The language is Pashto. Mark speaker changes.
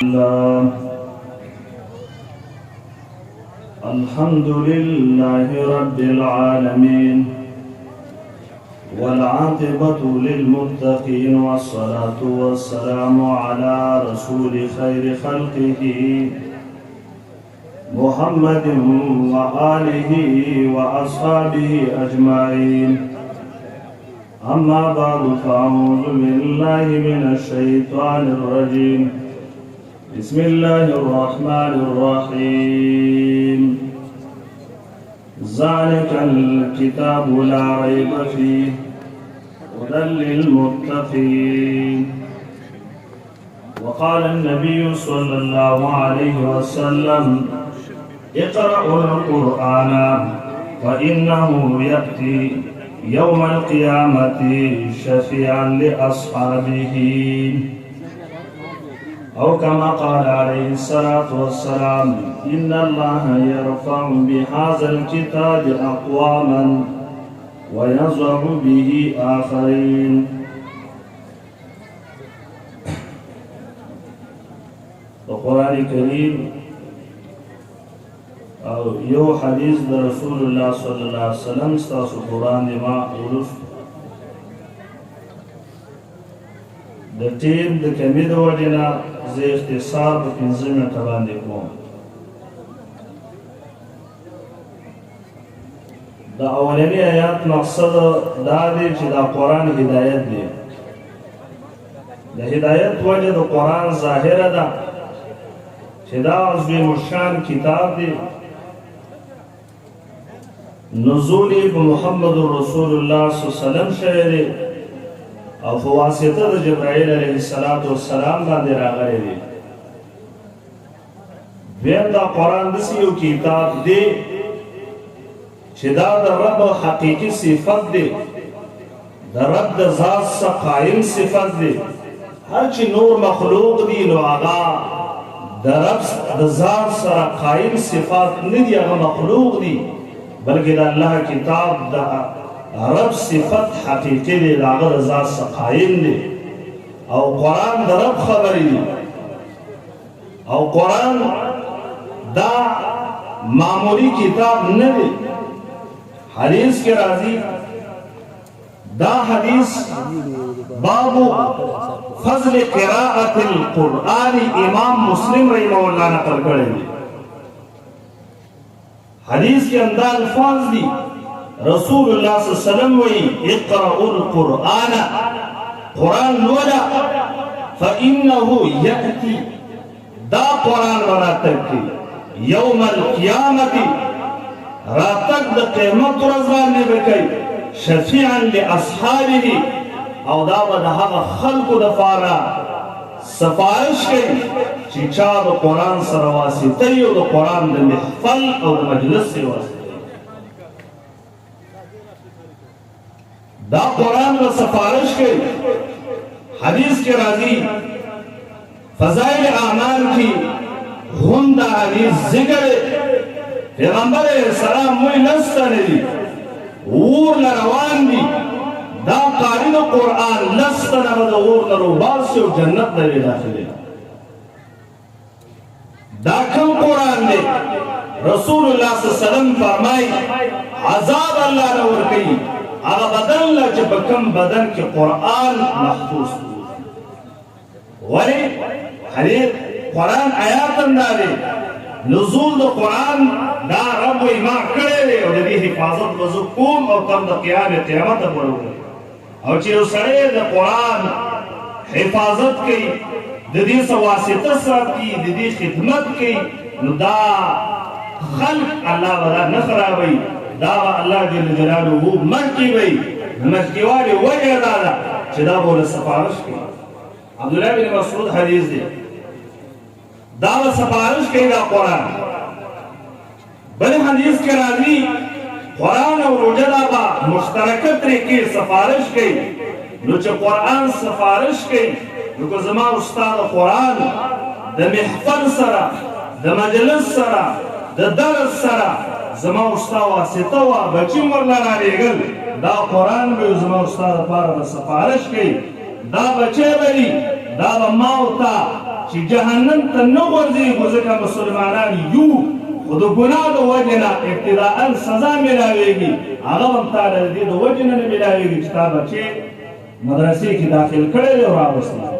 Speaker 1: الله. الحمد لله رب العالمين والعاقبة للمتقين والصلاة والسلام على رسول خير خلقه محمد وآله وأصحابه أجمعين. أما بعد فأعوذ بالله من الشيطان الرجيم. بسم الله الرحمن الرحيم. ذلك الكتاب لا ريب فيه هدى للمتقين. وقال النبي صلى الله عليه وسلم اقرأوا القرآن فإنه يأتي يوم القيامة شفيعا لأصحابه، أو كما قال عليه الصلاة والسلام إن الله يرفع بهذا الكتاب أقواما ويضع به آخرين. القرآن الكريم او یو حدیث د رسول الله صلی الله علیه وسلم ستاسو قرآن دی ما ولوست. د ټیم د کمی د وجې نه زه اختصار په 15 منټه باندې کوم. د اولنی آیات مقصد دا دی چې دا قرآن هدایت دی. د هدایت وجه د قرآن ظاهره ده چې دا عظیم الشان کتاب دی. نزول محمد رسول الله صلی الله علیه وسلم شوی دی او په واسطه د جبرائیل علیه السلام باندې راغلی دی. بیا دا قرآن داسې یو کتاب دی چې دا د رب حقیقي صفت دی، د رب د ذات څخه قایم صفت دی. هر چې نور مخلوق دی نو هغه د رب د ذات سره قایم صفات نه دی، هغه مخلوق دی، بلکې د الله کتاب د رب صفت حقیقي دی، د هغه د ذات څخه قایم دی. او قرآن د رب خبرې دی. او قرآن دا معمولی کتاب نه دی. حدیث کې راځي، دا حدیث بابو فضل قراءة القرآن امام مسلم رحمه اللہ نقل کرے دی. حدیث کے اندر الفاظ دی، رسول اللہ صلی اللہ علیہ وسلم وی اقرأوا القرآن، قرآن لولا فإنه یأتی، دا قرآن وراتک کی یوم القیامت، راتک دا قیمت رضوان نے بکی شفیعا لأصحابه، او دا با دا حق خلق دا فارا سفارش کئی چی چا دا قرآن سر واسطی او دا قرآن دا محفل او دا مجلس سے واسطی. دا قرآن دا سفارش کئی. حدیث کے راضی فضائل اعمال کی ہم دا حدیث ذکر پیغمبر علیہ السلام موی لستا ندی اور لروان دی، دا قارن قرآن لستن ابدا غور لرو باسی و جنت دوی داخلی. دا کم قرآن دے رسول اللہ صلی اللہ علیہ وسلم فرمائی عذاب اللہ نور کئی اگا بدن لا چه بکم بدن کے قرآن محفوظ ولی حدیث قرآن آیاتن دارے نزول دا قرآن دا رب و ایمان کرے دے اور دی حفاظت وزو کوم او تم دا قیامت بڑھو گئے. او چې یو سړی د قرآن حفاظت کوي، د دې څه واسطه ساتي، د دې خدمت کوي، نو دا خلق الله به دا نه خرابوي، دا به الله جل جلاله مخکې وي. مخکې والي وجه دا ده چې دا به له سفارش کوي. عبدالله بن مسعود حدیث دی، دا به سفارش کوي دا قرآن. بل حدیث کې راځي قرآن او روجه دا با مشترکه طریقې سفارش کوي. نو چې قرآن سفارش کوي نو که زما استاد قرآن د محفل سره، د مجلس سره، د درس سره زما استاد واسطه وا بچی ورلا رالیږل، دا قرآن به زما استاد لپاره د سفارش کوي. دا بچی بری دا به ما او تا چې جهنم ته نه غورځېږو ځکه مسلمانان یو خو د ګناه د وجې نه ابتداءً سزا میلاویږي هغه هم تا له دې د وجې نه میلاویږي چې تا بچې مدرسې کې داخل کړی دی او راوستی